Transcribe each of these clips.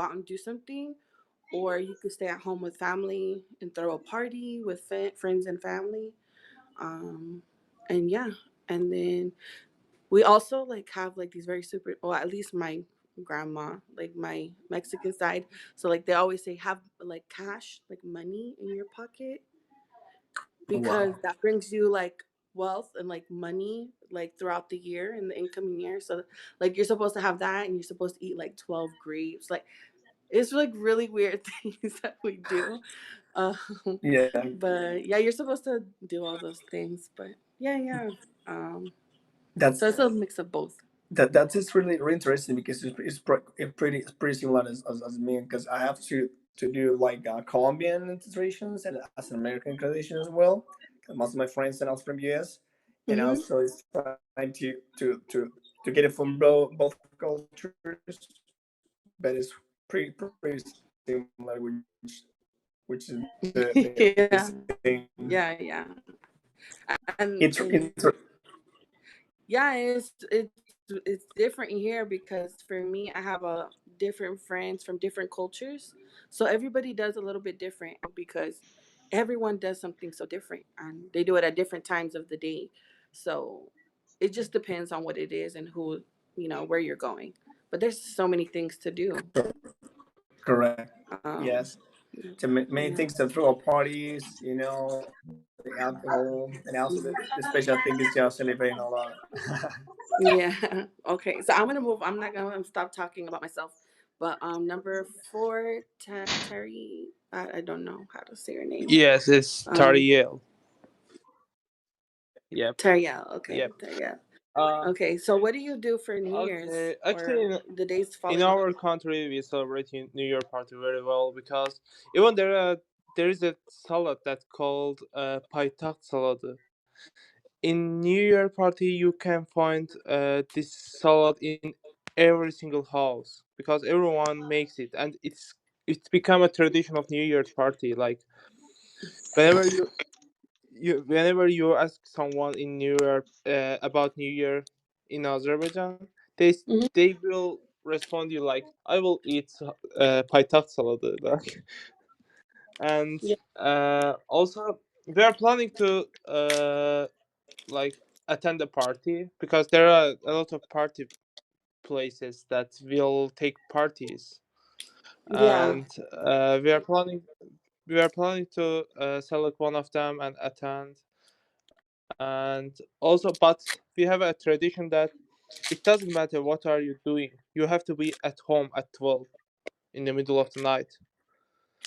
out and do something, or you could stay at home with family and throw a party with friends and family. Um, and yeah, and then we also like have like these very super, well, at least my grandma, like my Mexican side. So like they always say have like cash, like money in your pocket, because Wow. that brings you like wealth and like money like throughout the year and the incoming year. So like you're supposed to have that, and you're supposed to eat like 12 grapes. Like it's like really weird things that we do. Um, Yeah, but yeah, you're supposed to do all those things. But yeah, yeah. Um, that's so it's a mix of both. that is really really interesting because it's pretty similar as me, because I have to do like Colombian traditions and as an American tradition as well. 'Cause most of my friends are also from US, and Mm-hmm. also it's trying to get it from both cultures, but it's pretty similar, which is the Yeah, thing. yeah, yeah. And It's yeah, it's different here because for me, I have a different friends from different cultures, so everybody does a little bit different because everyone does something so different, and they do it at different times of the day. So it just depends on what it is and who, where you're going. But there's so many things to do. correct. Um, Yes. yeah, So many yeah. things to throw parties, the alcohol, and also the special thing is just celebrating a lot. Yeah. Okay. So I'm gonna move. I'm not gonna stop talking about myself. But number four, Terry. I don't know how to say your name. Yes, it's Um, Tariel. Yep, Teriel. Okay, yep. Teriel. Uh, Okay. So what do you do for New Year's okay. Actually, or the days in following? our country, we celebrate New Year party very well because even there is a salad that's called paytak salad. In New Year party, you can find this salad in every single house because everyone makes it, and it's become a tradition of New Year's party. Like whenever whenever you ask someone in New Year about New Year in Azerbaijan, Mhm. they will respond you like, "I will eat paytak salad." Like, and Yeah. also we are planning to like attend the party because there are a lot of party places that will take parties, Yeah. and we are planning to select one of them and attend. And also, but we have a tradition that it doesn't matter what are you doing, you have to be at home at 12 in the middle of the night.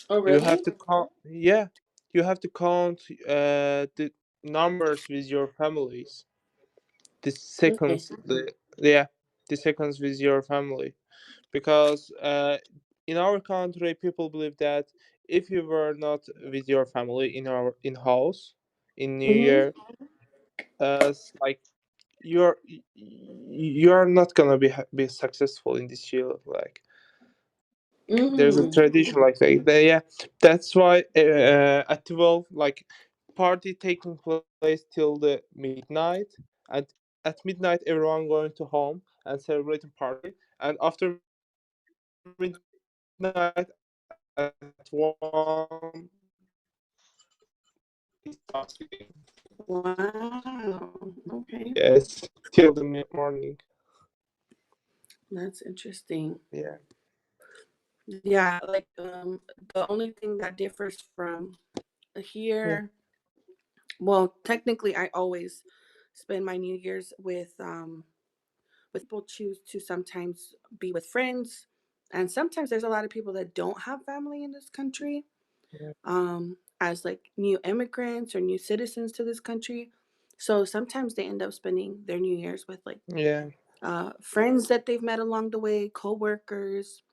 Oh, You have really? to count, yeah, you have to count the numbers with your families, the Okay. seconds, yeah, the seconds with your family, because in our country people believe that if you were not with your family in our in house in New Mhm. Year, like you're not gonna be successful in this year. Like there's a Mhm. tradition like that. Yeah, that's why at 12, like party taking place till the midnight, and at midnight everyone going to home and celebrating party, and after midnight at 1 it starts again. Wow. Okay. Yes, till the morning. That's interesting. Yeah, Yeah, like the only thing that differs from yeah, here, well, technically I always spend my New Year's with people choose to sometimes be with friends, and sometimes there's a lot of people that don't have family in this country, yeah, as like new immigrants or new citizens to this country. So sometimes they end up spending their New Year's with like yeah, friends that they've met along the way, co-workers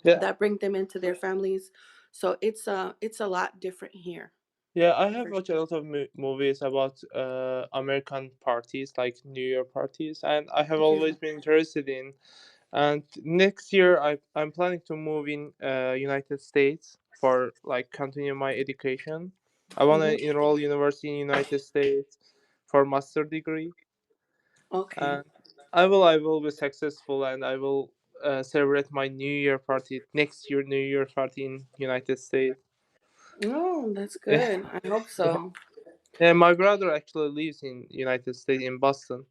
yeah. that bring them into their families. So it's a lot different here Yeah, I have for watched a sure. lot of movies about American parties, like New Year parties, and I have Yeah. always been interested in. And next year, I'm planning to move in United States for like continue my education. I want to Hmm. enroll university in United States for master degree, Okay. and I will be successful, and I will celebrate my New Year party next year. New Year party in United States. Oh, that's Yeah, good. I hope yeah. so. Yeah, my brother actually lives in United States in Boston.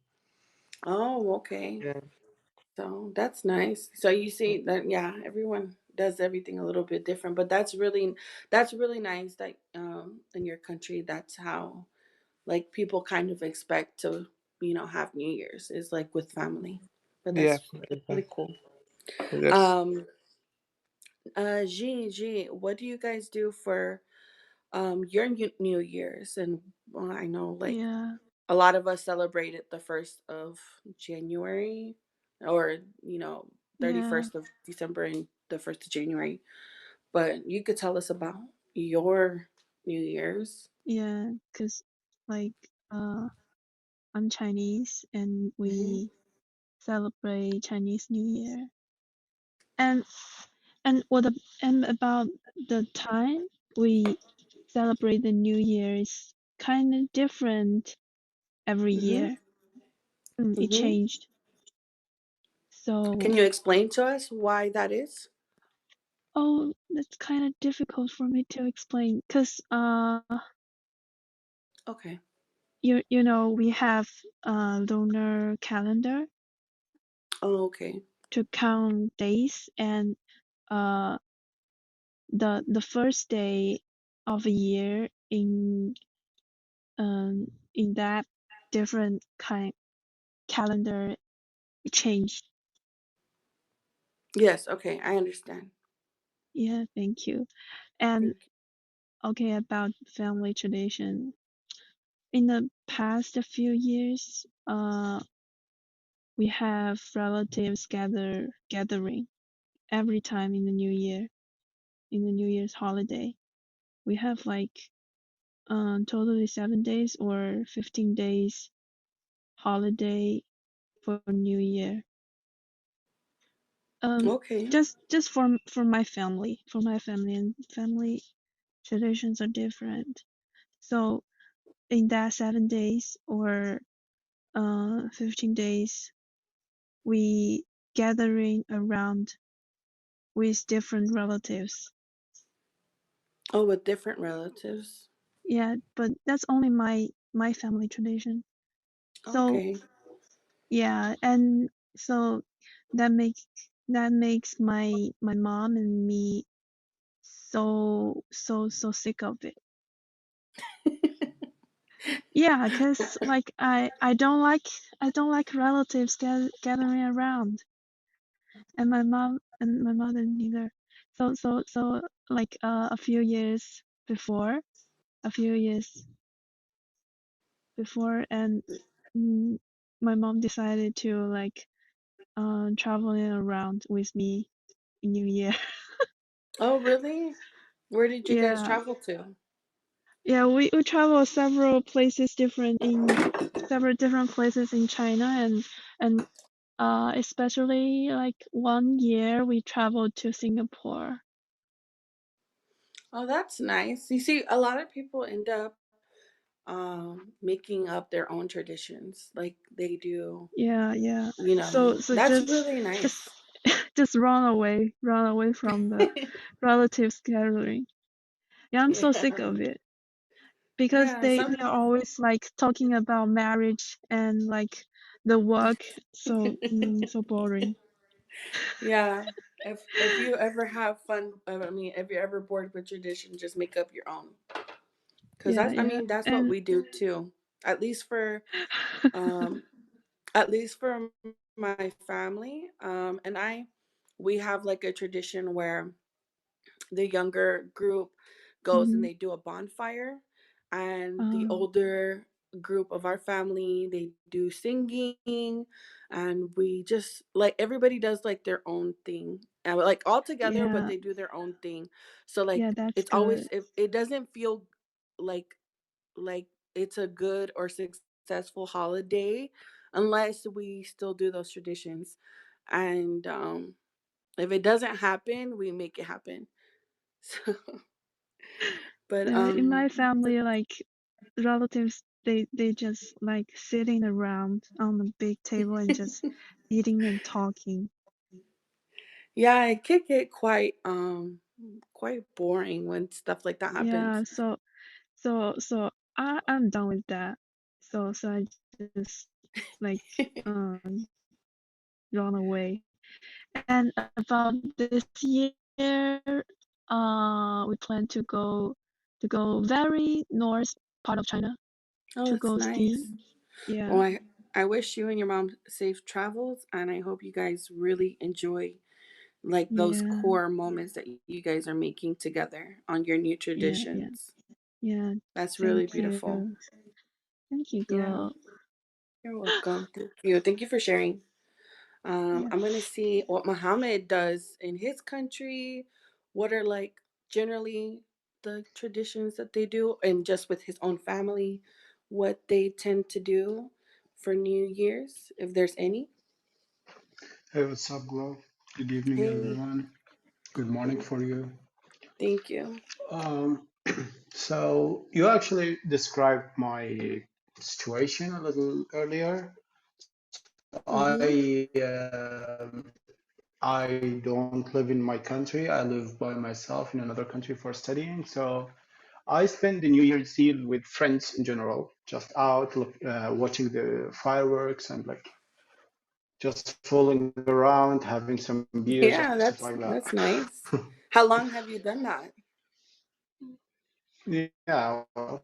Oh, okay. Yeah, So that's nice. So you see that, yeah, everyone does everything a little bit different, but that's really nice that in your country that's how like people kind of expect to have New Year's is like with family. But yeah, that's really cool. yes, Um G, what do you guys do for your New Year's? And well, I know like Yeah, a lot of us celebrated the 1st of January or 31st yeah, of December and the 1st of January. But you could tell us about your New Year's. yeah. Cause like I'm Chinese and Hmm. we celebrate Chinese New Year. And and and about the time we celebrate the New Year is kind of different every Hmm. year. It Hmm. changed. Can So, you explain to us why that is? oh, that's kind of difficult for me to explain because Okay. you know we have a lunar calendar Oh, okay. to count days, and uh the first day of a year in that different kind calendar change. Yes, okay, I understand. Yeah, thank you. And Thank okay, about family tradition. In the past few years, we have relatives gathering every time in the new year, in the New Year's holiday. We have like totally 7 days or 15 days holiday for New Year. you. Um, Okay. just for my family and family traditions are different. So in that 7 days or 15 days, we gathering around with different relatives. Oh, with different relatives. Yeah, but that's only my family tradition. So Okay. yeah, and so that makes that makes my mom and me so sick of it. Yeah, 'cause like I don't like relatives gathering around, and my mom and my mother neither. So like a few years before, and mm, my mom decided to like traveling around with me in New Year. Oh, really? Where did you guys Yeah, travel to? yeah, we travel several different places in China, and especially like 1 year we traveled to Singapore. Oh, that's nice. You see, a lot of people end up making up their own traditions like they do. Yeah, yeah. So That's really just nice. just run away from the relatives gathering. Yeah, I'm so sick Yeah. of it because Yeah, they're always like talking about marriage and like the work. So so boring. yeah. If you ever have fun, I mean, if you're ever bored with tradition, just make up your own. Cause Yeah, that's, I yeah. mean, that's what And we do too. At least for, um, at least for my family, and we have like a tradition where the younger group goes and mhm. they do a bonfire, and the um older group of our family they do singing, and we just like everybody does like their own thing, and like all together, but yeah, they do their own thing. So like yeah, that's it's always, good. if it doesn't feel like like it's a good or successful holiday unless we still do those traditions. And if it doesn't happen, we make it happen. So, but Yeah, in my family, like relatives, they just like sitting around on a big table and just eating and talking. Yeah, it could get quite boring when stuff like that Yeah, happens. I'm done with that. So I just like um run away. And about this year, we plan to go very north part of China Oh, to that's go nice. skiing. Well, Yeah, I wish you and your mom safe travels, and I hope you guys really enjoy like those yeah, core moments that you guys are making together on your new yeah, traditions. yeah. That's really Thank beautiful. you. Thank you, Yeah, girl. you're welcome. Thank you. Thank you for sharing. Yeah. I'm gonna see what Muhammad does in his country. What are like generally the traditions that they do, and just with his own family, what they tend to do for New Year's, if there's any. Hey, what's up, Glow? Good evening, Hey, everyone. Good morning for you. thank you. Um, so you actually described my situation a little earlier. So Mm-hmm. I don't live in my country. I live by myself in another country for studying. So I spend the New Year's Eve with friends in general, just out watching the fireworks and like just fooling around, having some beers and Yeah, stuff like that's that. nice. How long have you done that? Yeah, well,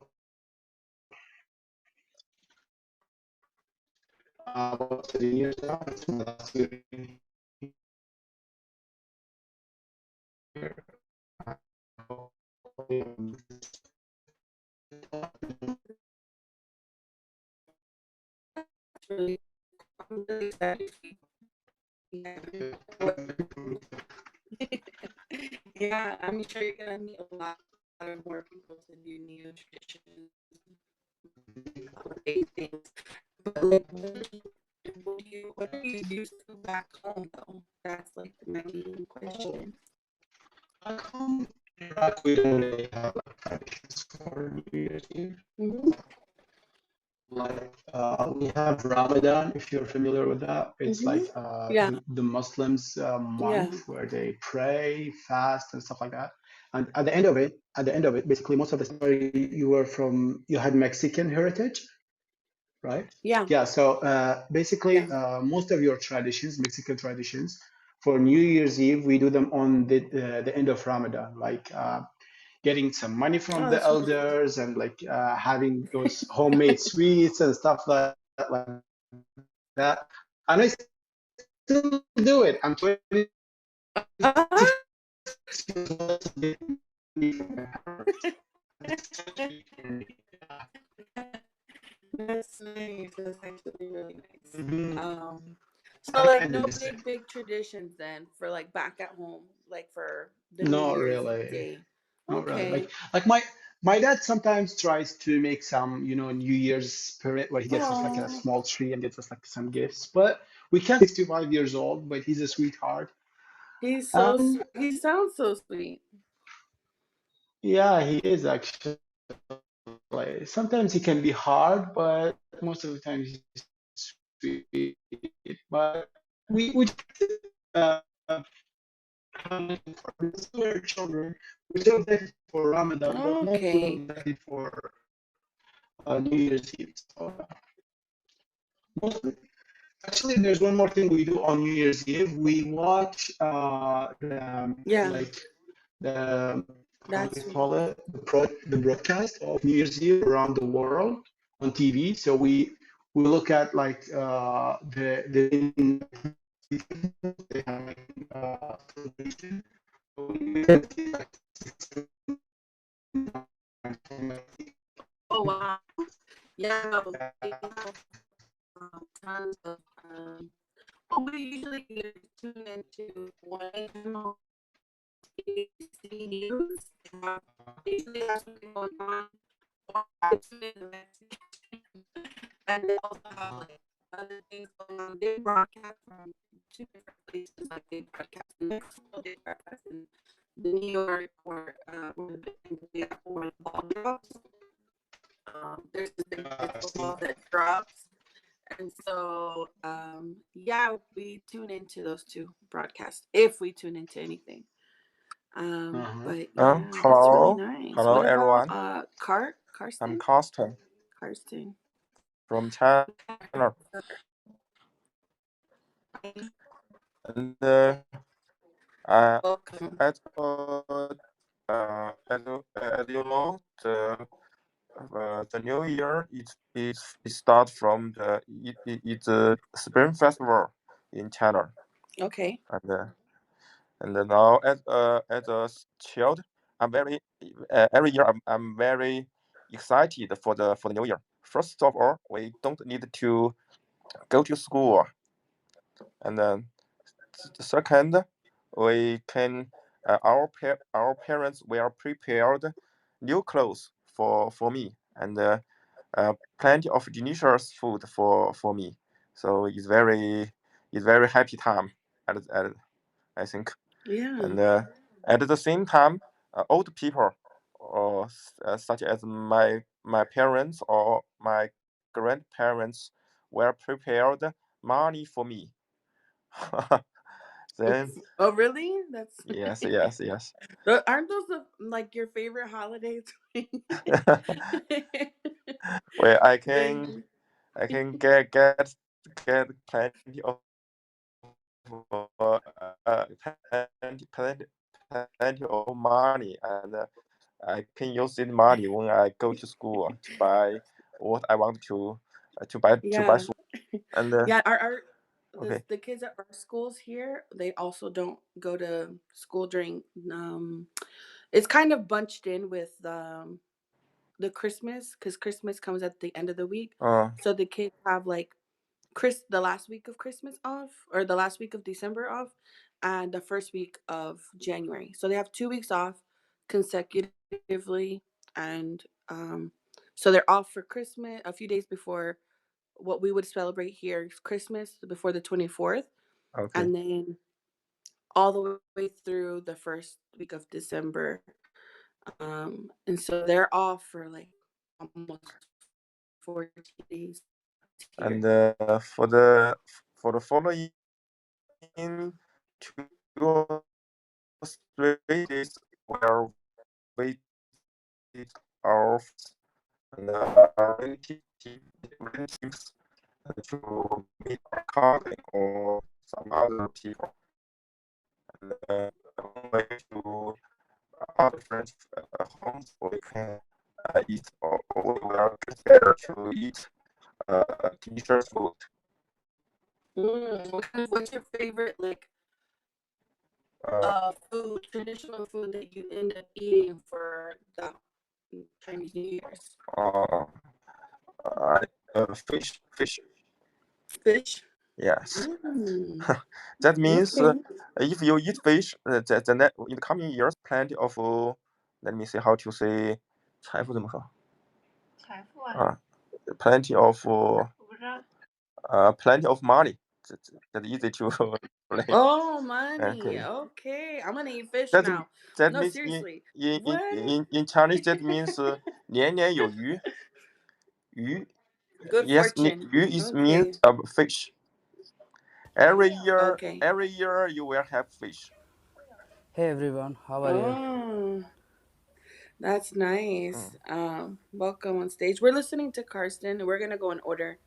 about 7 years now. It's my last year here. It's really, I'm really excited for you. Yeah. What? Yeah, I'm sure you're gonna meet a lot of more people to do new traditions, holiday things. But like, what are you used to back home though? That's like my main question. Back home in Iraq, we don't really have like traditions for New Year's Eve. Hmm. Like we have Ramadan, if you're familiar with that. It's Hmm. like Yeah. the Muslims Yeah. month where they pray, fast, and stuff like that. And at the end of it, basically most of the you were from you had Mexican heritage, right? Yeah. Yeah. So Yeah. basically, most of your traditions, Mexican traditions, for New Year's Eve, we do them on the end of Ramadan, like getting some money from Oh, the that's really elders and like having those homemade sweets and stuff like that. And I still do it. I'm 26 nice. years old. From my parents. It's so sweet for me. Yeah. That's nice. That's actually really nice. Mhm. Um, so I like kind of no miss it. big traditions then for like back at home, like for the New Not Year's really. Day. Not really. Okay. Like my dad sometimes tries to make some, New Year's spirit where he gets us like a Oh, small tree and gets us like some gifts. But we can't 65 years old, but he's a sweetheart. he's so Um, sweet. He sounds so sweet. yeah, he is actually. Sometimes he can be hard, but most of the time he's sweet. But we because we're children, we're so excited for Ramadan, but not so Okay. excited for New Year's Eve. So mostly, actually, there's one more thing we do on New Year's Eve. We watch Yeah, like the how do you that's call it the broadcast of New Year's Eve around the world on TV. So we look at like the they have like celebration. So we can see like oh wow. Yeah, no, they have tons of well, we usually tune into one channel, ABC News. They usually have something going on. Or I tune in the Mexican, and they also have like other things going on. They broadcast from two different places. Like they broadcast in Mexico, they broadcast in the New York or where the ball drops. There's this big I've disco seen ball that. that drops, And so, yeah, we tune into those two broadcasts if we tune into anything. Uh-huh. But yeah, that's really Hello, nice. hello What about everyone. I'm Karsten? Karsten Karsten. from China, We haven't heard of her. Hi. and Welcome. as you know, the new year it start from it's a spring festival in China, Okay. and now as a child, I'm very every year I'm very excited for the new year. First of all, we don't need to go to school, and then the second, we can our parents will prepared new clothes for me, and plenty of delicious food for me. So it's very happy time at I think, Yeah. and at the same time, old people, or such as my parents or my grandparents, were prepared money for me. Then Oh, really? That's yes. aren't those like your favorite holidays? Where They I can get plenty of plenty of money, and I can use this money when I go to school to buy what I want to buy yeah. food. And Yeah, our okay, the kids at our schools here, they also don't go to school during it's kind of bunched in with the Christmas, cuz Christmas comes at the end of the week. uh So the kids have like the last week of Christmas off, or the last week of December off, and the first week of January. So they have 2 weeks off consecutively, and so they're off for Christmas a few days before what we would celebrate here is Christmas, before the 24th, okay. and then all the way through the first week of December. And so they're off for like almost 14 days here. And for the following 2 or 3 days, we'll visit our friends and relatives to meet our cousin or some other people, and on way to other friends' homes, we can eat, or we will get together to eat delicious food. What's your favorite like Uh, food, traditional food that you end up eating for the Chinese New Year's? uh, fish. Fish. Yes, Mm, that means okay. if you eat fish, in the coming years, plenty of let me see how to say 财富怎么说啊 plenty of plenty of money. That easy to relate. Oh, money. Okay, Okay, I'm gonna eat fish that now. that No, means seriously. What? in Chinese that means 年年有余. Good Yes, fortune. 鱼is means Okay. fish. Okay. Every year you will have fish. Hey everyone, how are you? Oh, that's nice. Mm. Welcome on stage. We're listening to Karsten. We're gonna go in order.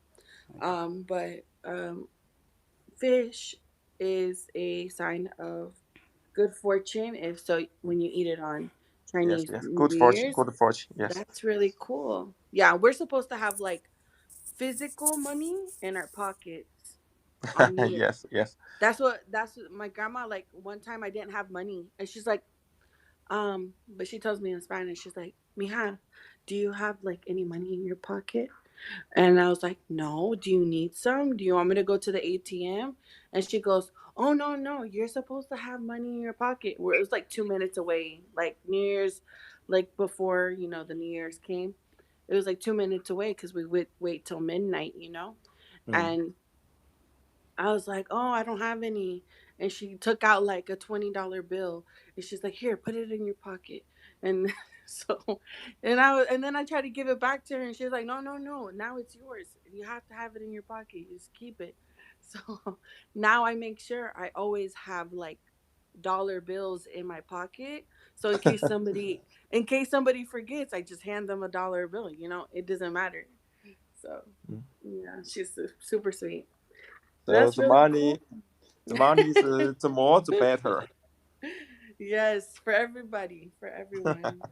Okay. But fish is a sign of good fortune. If so, when you eat it on Chinese Yes. New Year's, Good fortune. Yes. that's really cool. Yeah, we're supposed to have like physical money in our pockets on New Year's. Yes. That's what my grandma, like one time I didn't have money and she's like, but she tells me in Spanish, she's like, Mija, do you have like any money in your pocket? And I was like, no, do you need some? Do you want me to go to the ATM? And she goes, oh, no, no, you're supposed to have money in your pocket. Where it was like 2 minutes away, like New Year's, like before, the New Year's came. It was like 2 minutes away because we would wait till midnight. Mm. And I was like, oh, I don't have any. And she took out like a $20 bill and she's like, here, put it in your pocket. And So, and then I tried to give it back to her, and she was like, "No, no, no! Now it's yours. You have to have it in your pocket. Just keep it." So now I make sure I always have like dollar bills in my pocket. So in case somebody forgets, I just hand them a dollar bill. It doesn't matter. So Mm. yeah, she's super sweet. So That's really cool. the money is the more the better. Yes, for everybody, for everyone.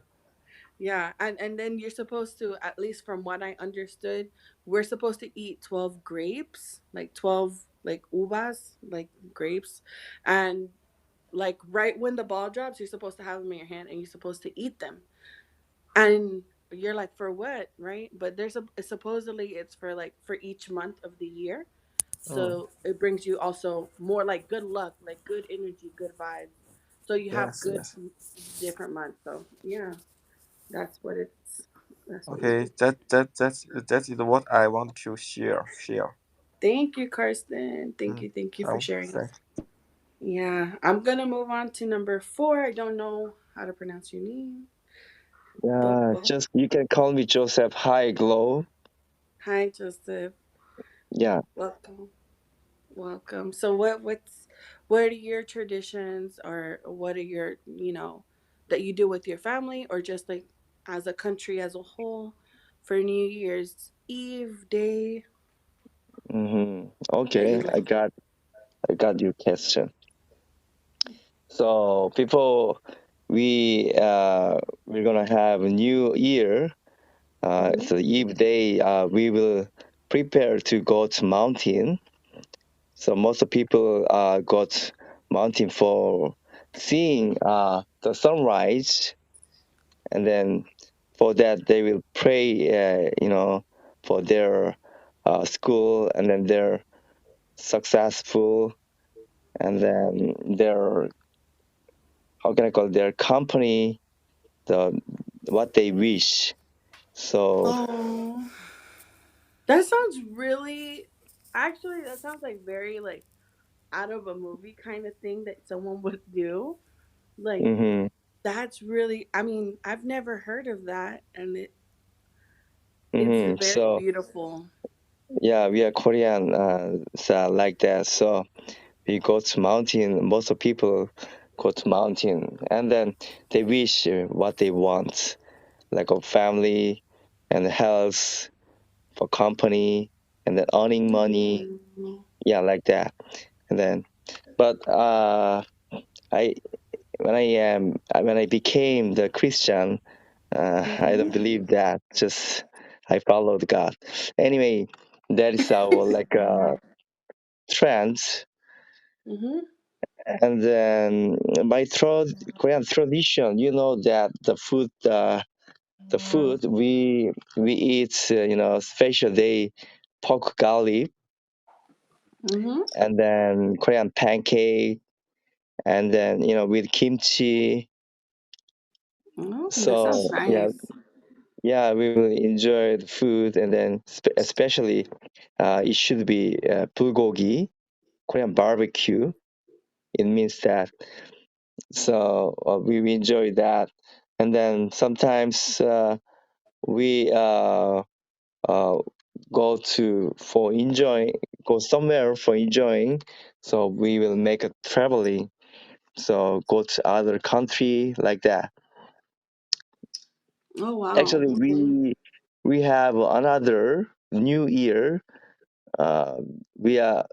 Yeah, and then you're supposed to, at least from what I understood, we're supposed to eat 12 grapes, like 12 like uvas, like grapes, and like right when the ball drops, you're supposed to have them in your hand and you're supposed to eat them. And you're like, for what, right? But supposedly it's for like for each month of the year. Mm. So it brings you also more like good luck, like good energy, good vibes. So you have Yes, good yes. different months. So yeah, that's what it's that's what you Okay, do. that is what I want to share. Thank you, Karsten. Thank Mm. you, thank you for Oh, sharing. thanks. Yeah, I'm gonna move on to number 4. I don't know how to pronounce your name, but Yeah, just you can call me Joseph. Hi, Glow. hi, Joseph. Yeah. Welcome, welcome. So what are your traditions, or what are your that you do with your family, or just like as a country as a whole for New Year's Eve day that Okay, you like? I got your question. So people, we we're gonna have a new year. Mm-hmm. So Eve day, we will prepare to go to mountain. So most of people go to mountain for seeing the sunrise, and then for that they will pray, for their school, and then they're successful, and then their, how can I call it, their company, the what they wish. So Oh, that sounds really. Actually, that sounds like very like out of a movie kind of thing that someone would do. Like hmm that's really. I mean, I've never heard of that, and it's very so beautiful. yeah, we are Korean, so like that. So we go to mountain. Most of people go to mountain, and then they wish what they want, like a family and health, for company, and then earning money. Mm-hmm. Yeah, like that. And then, but I when I became the Christian, I don't believe that. Just I followed God. Anyway, that is our like trend. Mm-hmm. And then by Korean tradition, you know that the food we eat, special day, pork garlic, Mm-hmm. and then Korean pancake, and then with kimchi. Oh, that sounds So yeah, nice. yeah, we will enjoy the food, and then especially it should be bulgogi, Korean barbecue. It means that. So we enjoy that, and then sometimes we uh, go somewhere for enjoying. So we will make a traveling. So go to other country like that. Oh wow. Actually, Okay. we have another New Year. Uh, we are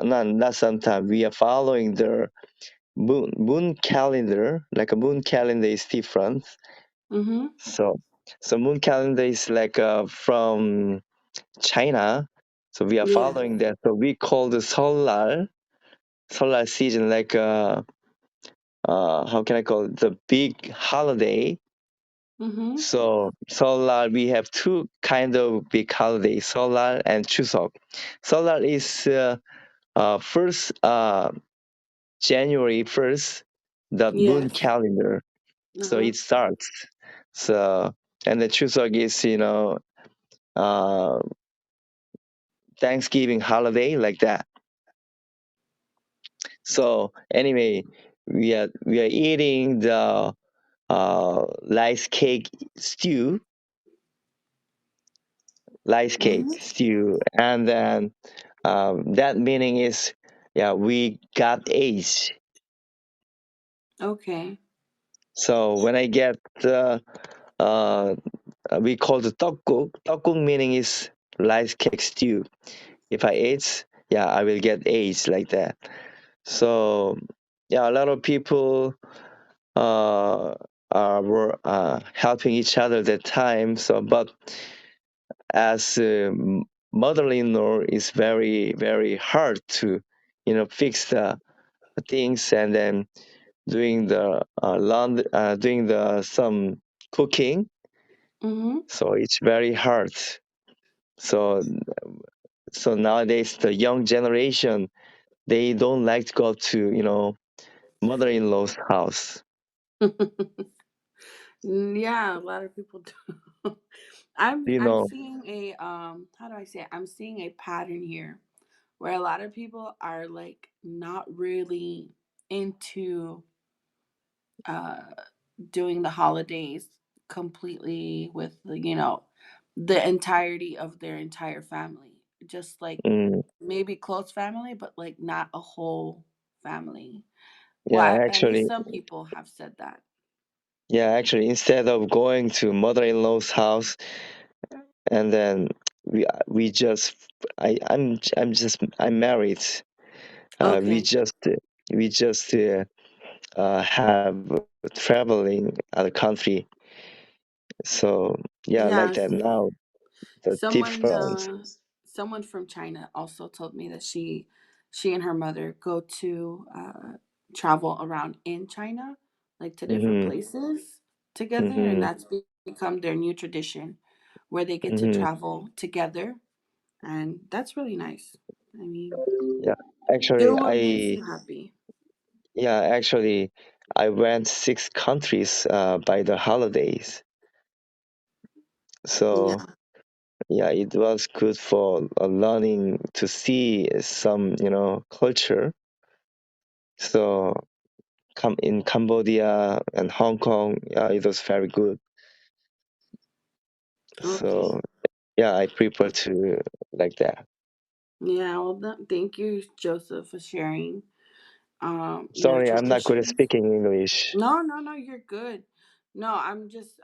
not sometime, we are following the moon calendar. Like a moon calendar is different. Mm-hmm. So moon calendar is like from China. So we are Yeah. following that. So we call the solar season like how can I call it, the big holiday. Mm-hmm. So solar, we have two kind of big holidays, solar and Chuseok. Solar is first January 1st, the moon Yes. calendar. So Uh-huh. it starts. So and the Chuseok is uh, Thanksgiving holiday like that. So anyway, we are eating the rice cake stew, rice cake Mhm. stew, and then that meaning is, yeah, we got A's. Okay. So when I get uh, we call the 떡국. 떡국 meaning is rice cake stew. If I ate, yeah, I will get A's like that. So yeah, a lot of people uh, were helping each other that time. So, but as mother-in-law is very very hard to, fix the things, and then doing the doing the some cooking. Mhm. So it's very hard. So nowadays the young generation, they don't like to go to, mother-in-law's house. Yeah, a lot of people do. You I'm know. seeing a how do I say it? I'm seeing a pattern here where a lot of people are like not really into uh doing the holidays completely with the entirety of their entire family. Just like Mm, maybe close family, but like not a whole family. yeah, Well, at least actually, some people have said that. instead of going to mother-in-law's house, and then we just I'm married. Uh, we Okay. just we just have traveling other country. So yeah, like that Yes. now. The Someone difference. someone from China also told me that she and her mother go to travel around in China, like to different Mm-hmm, places together, and mm-hmm, that's become their new tradition where they get to mm-hmm. travel together, and that's really nice. I mean, Yeah, do actually, what makes you happy. actually, I went 6 countries by the holidays. So Yeah. yeah, it was good for learning to see some, culture. So come in Cambodia and Hong Kong, yeah, it was very good. Okay. So yeah, I prefer to like that. Yeah, well, thank you, Joseph, for sharing your Sorry, I'm not good at traditions. speaking English. No, no, no, you're good. No, I'm just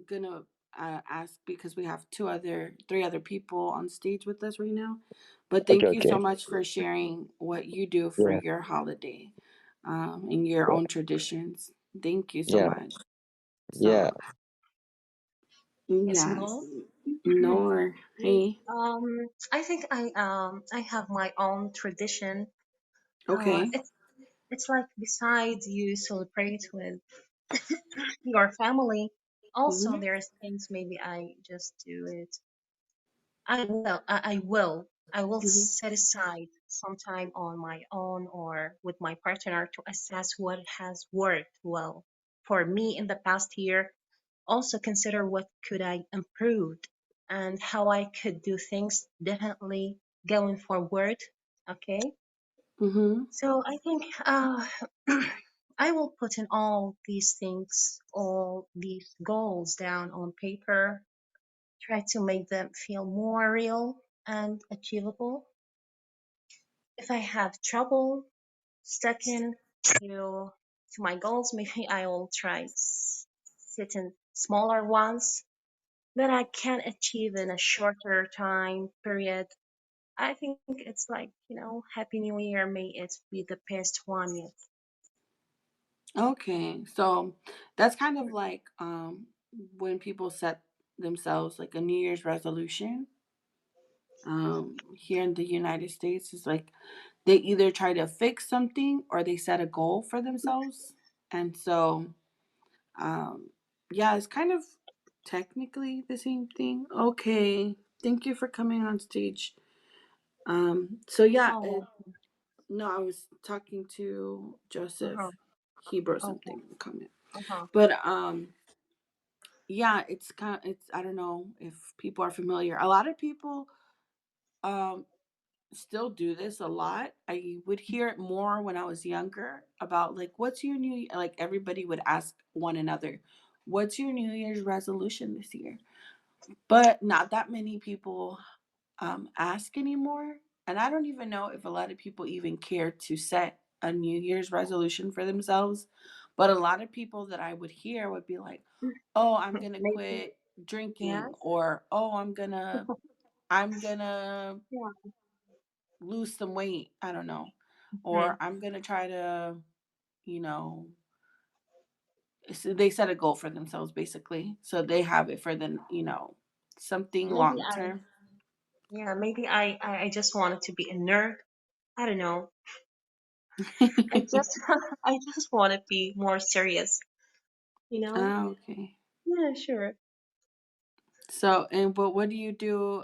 gonna ask because we have three other people on stage with us right now. But Okay, thank you okay. so much for sharing what you do for Yeah, your holiday, and your yeah, own traditions. Thank you so yeah, much. yeah. So Yes, yeah, hello. Nor, hey, I think I have my own tradition. okay, It's like besides you celebrate with your family, also mm-hmm, there's things maybe I just do it. I will mm-hmm, set aside some time on my own or with my partner to assess what has worked well for me in the past year. Also consider what could I improve and how I could do things differently going forward. Okay. mm-hmm, So I think I will put in all these things, all these goals down on paper, try to make them feel more real and achievable. If I have trouble sticking to my goals, maybe I will try setting smaller ones that I can achieve in a shorter time period. I think it's like, Happy New Year. May it be the best one yet. okay. So that's kind of like when people set themselves like a New Year's resolution here in the United States is like they either try to fix something or they set a goal for themselves. And so, um, yeah, it's kind of technically the same thing. Okay. Thank you for coming on stage. So yeah, Oh, no, I was talking to uh-huh, Joseph. He wrote okay, something in the comment. uh-huh. But yeah, it's I don't know if people are familiar. A lot of people um still do this a lot. I would hear it more when I was younger about like what's your new like everybody would ask one another, what's your New Year's resolution this year? But not that many people ask anymore. And I don't even know if a lot of people even care to set a New Year's resolution for themselves. But a lot of people that I would hear would be like, "Oh, I'm going to Maybe quit drinking," yes. or "Oh, I'm going to Yeah. lose some weight, I don't know." Hmm. Or I'm going to try to, you know, so they set a goal for themselves basically. So they have it for something Maybe long I term. yeah, maybe I just wanted to be a nerd. I don't know. I just I just want to be more serious, you know? Oh, okay. Yeah, sure. So, and but what do you do?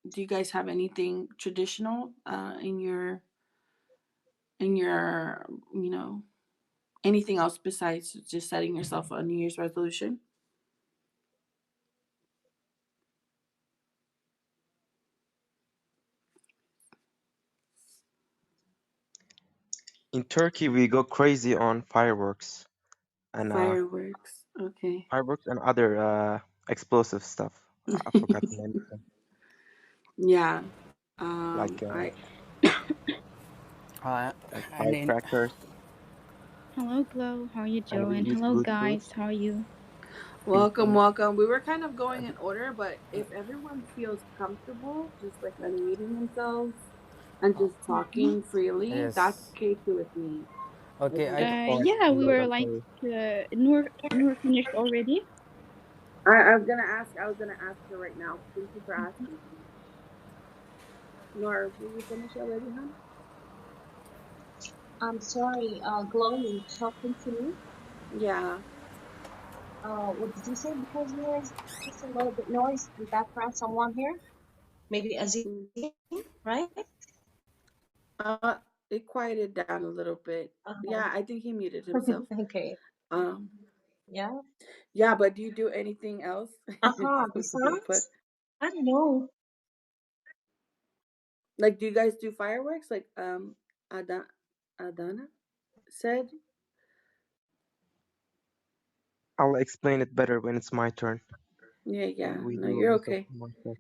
Do you guys have anything traditional in your anything else besides just setting yourself a New Year's resolution? In Turkey, we go crazy on and Fireworks. Okay. fireworks and other explosive stuff. I forgot the name of them, Yeah. like uh, I uh, like and in firecrackers, Hello, Glow. How are you and we doing? use Hello, Bluetooth guys. How are you? welcome, speakers. welcome. We were kind of going in order, but if everyone feels comfortable, just like unmuting themselves and uh, just Mhm. talking freely, that's yes. okay too with me. Like Okay, I I just Or Yeah, we no, were don't like, worry. Noor finished already. I was gonna ask her right now. Thank you for asking. Nor, were you finished already, hon? I'm sorry, Glowing talking to me. Yeah. What did you say? Because there is just a little bit noise in the background. Someone here, maybe Azim, Mm. right? Uh, it quieted down a little bit. Uh-huh. Yeah, I think he muted himself. Okay. Um, Yeah. yeah, but do you do anything else? Uh-huh. But Besides, I don't know. like, do you guys do fireworks? Like, Adana said. I'll explain it better when it's my turn. Yeah, yeah. We No, do you're most of okay. my stuff.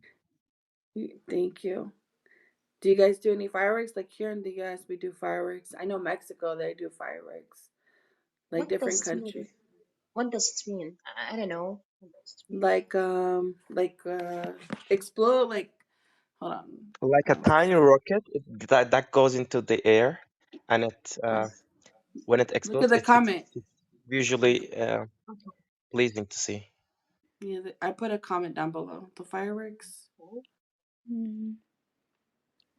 Thank you. Do you guys do any fireworks? Like here in the U.S., we do fireworks. I know Mexico, they do fireworks. Like What different does it mean? country. What does it mean? I don't know. What does it mean? Like explode. Like hold on. Like a What's tiny rocket that goes into the air, and when it look at explodes, the comment. it's usually Okay. pleasing to see. Yeah, I put a comment down below. The fireworks. Mm.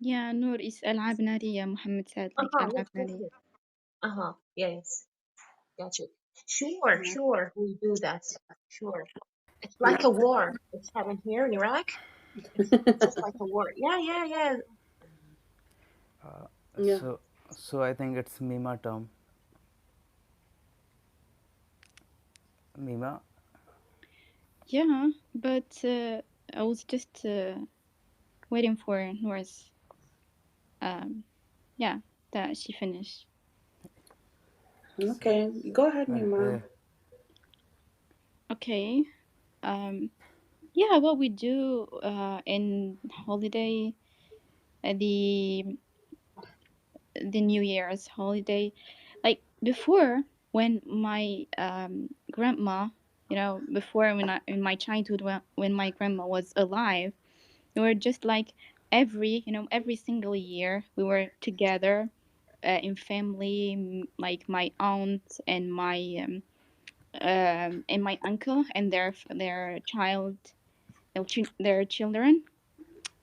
Yeah, Noor is ألعاب نارية. Muhammad said like Uh-huh. Yes, ألعاب yes, نارية. yes. Uh-huh. Yes. Gotcha. Sure, Yeah. sure. We do that. Sure. It's like Yeah. a war. It's happened here in Iraq. It's just like a war. Yeah, yeah, yeah. Yeah. so so I think it's Mima term. Mima. Yeah, but I was just waiting for Noor's, um, yeah, that she finished. Okay. Go ahead, Uh, Mima. uh, Okay. Um, yeah, what we do in holiday, the New Year's holiday. Like before, when my grandma, before when in my childhood, when my grandma was alive, we were just like every single year we were together in family, like my aunt and my uncle and their children.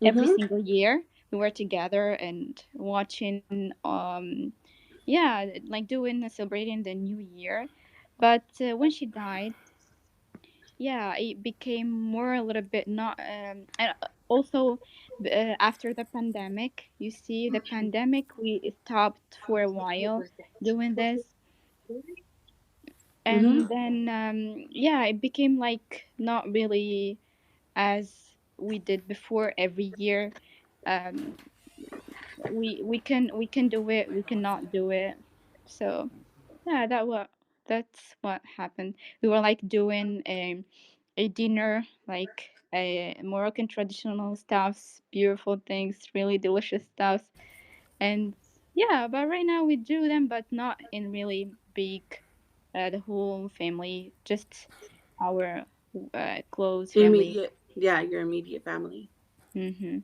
Every Mhm. single year we were together and watching, yeah, like doing celebrating the new year. But when she died, yeah, it became more a little bit not, and also after the pandemic, you see, the pandemic, we stopped for a while doing this. Mhm. And then yeah, it became like not really as we did before every year. um, we can do it, we cannot do it. So yeah, that's what happened. We were like doing a dinner, like a Moroccan traditional stuffs, beautiful things, really delicious stuffs. And yeah, but right now we do them, but not in really big, the whole family, just our close family. Immediate, yeah, your immediate family. Hmm.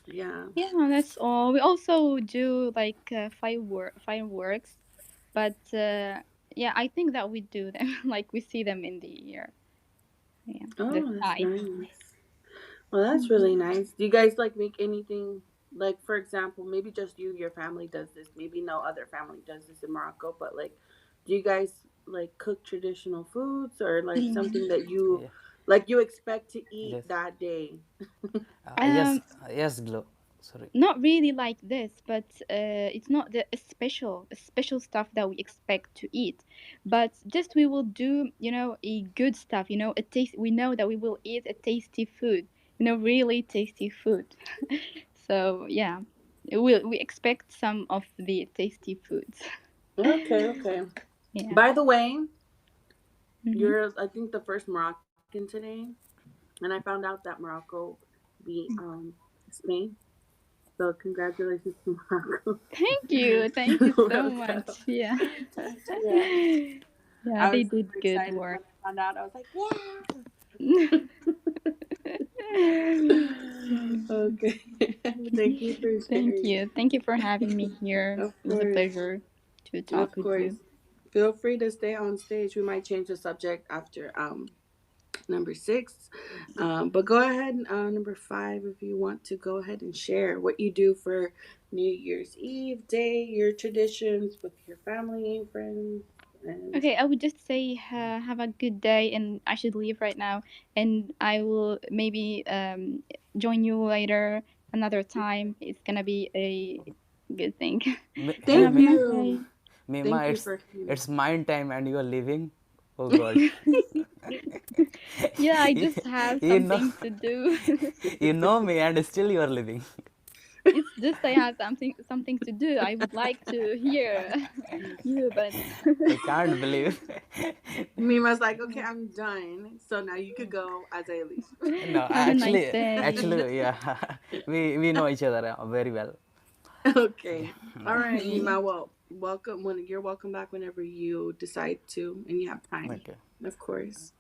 Yeah. Yeah, that's all. We also do like fireworks, but yeah, I think that we do them like we see them in the air. Yeah, the Oh, that's sky. nice. Well, that's Mhm. really nice. Do you guys like make anything, like for example, maybe just you, your family does this, maybe no other family does this in Morocco, but like do you guys like cook traditional foods or like something that you Yeah. like you expect to eat Yes. that day? Yes. Um, Yes. Glow. Sorry. Not really like this, but it's not the special stuff that we expect to eat, but just we will do, a good stuff, a taste. We know that we will eat a tasty food, really tasty food. So yeah, we expect some of the tasty foods. Okay, okay. Yeah. By the way, Hmm. you're I think the first Moroccan today, and I found out that Morocco beat Spain. So congratulations to Morocco. Thank you World so Cup. much. Yeah. Yeah. Yeah, I they was super did good excited work. when I found out. I was like, yeah. Okay. Thank you for Thank sharing. you. Thank you for having me here. Of It was a course. pleasure to talk Of with course. you. Feel free to stay on stage. We might change the subject after number six. But go ahead, number five, if you want to go ahead and share what you do for New Year's Eve day, your traditions with your family and friends. And Okay, I would just say have a good day, and I should leave right now. And I will maybe join you later another time. It's gonna be a good thing. So thank have a Me, nice you. day. Mima, Thank you it's for sharing. it's mine time and you are leaving. Oh God. Yeah, I you, just have you know, something to do. you know me and still you are leaving. It's just I have something to do. I would like to hear you, but I can't believe. Mima's like, okay, I'm done. So now you could go as I leave. No, have a nice day. actually, yeah, we know each other very well. Okay. All right, Yeah. Mima. Well, welcome when you're welcome back whenever you decide to and you have time. Okay. Of course.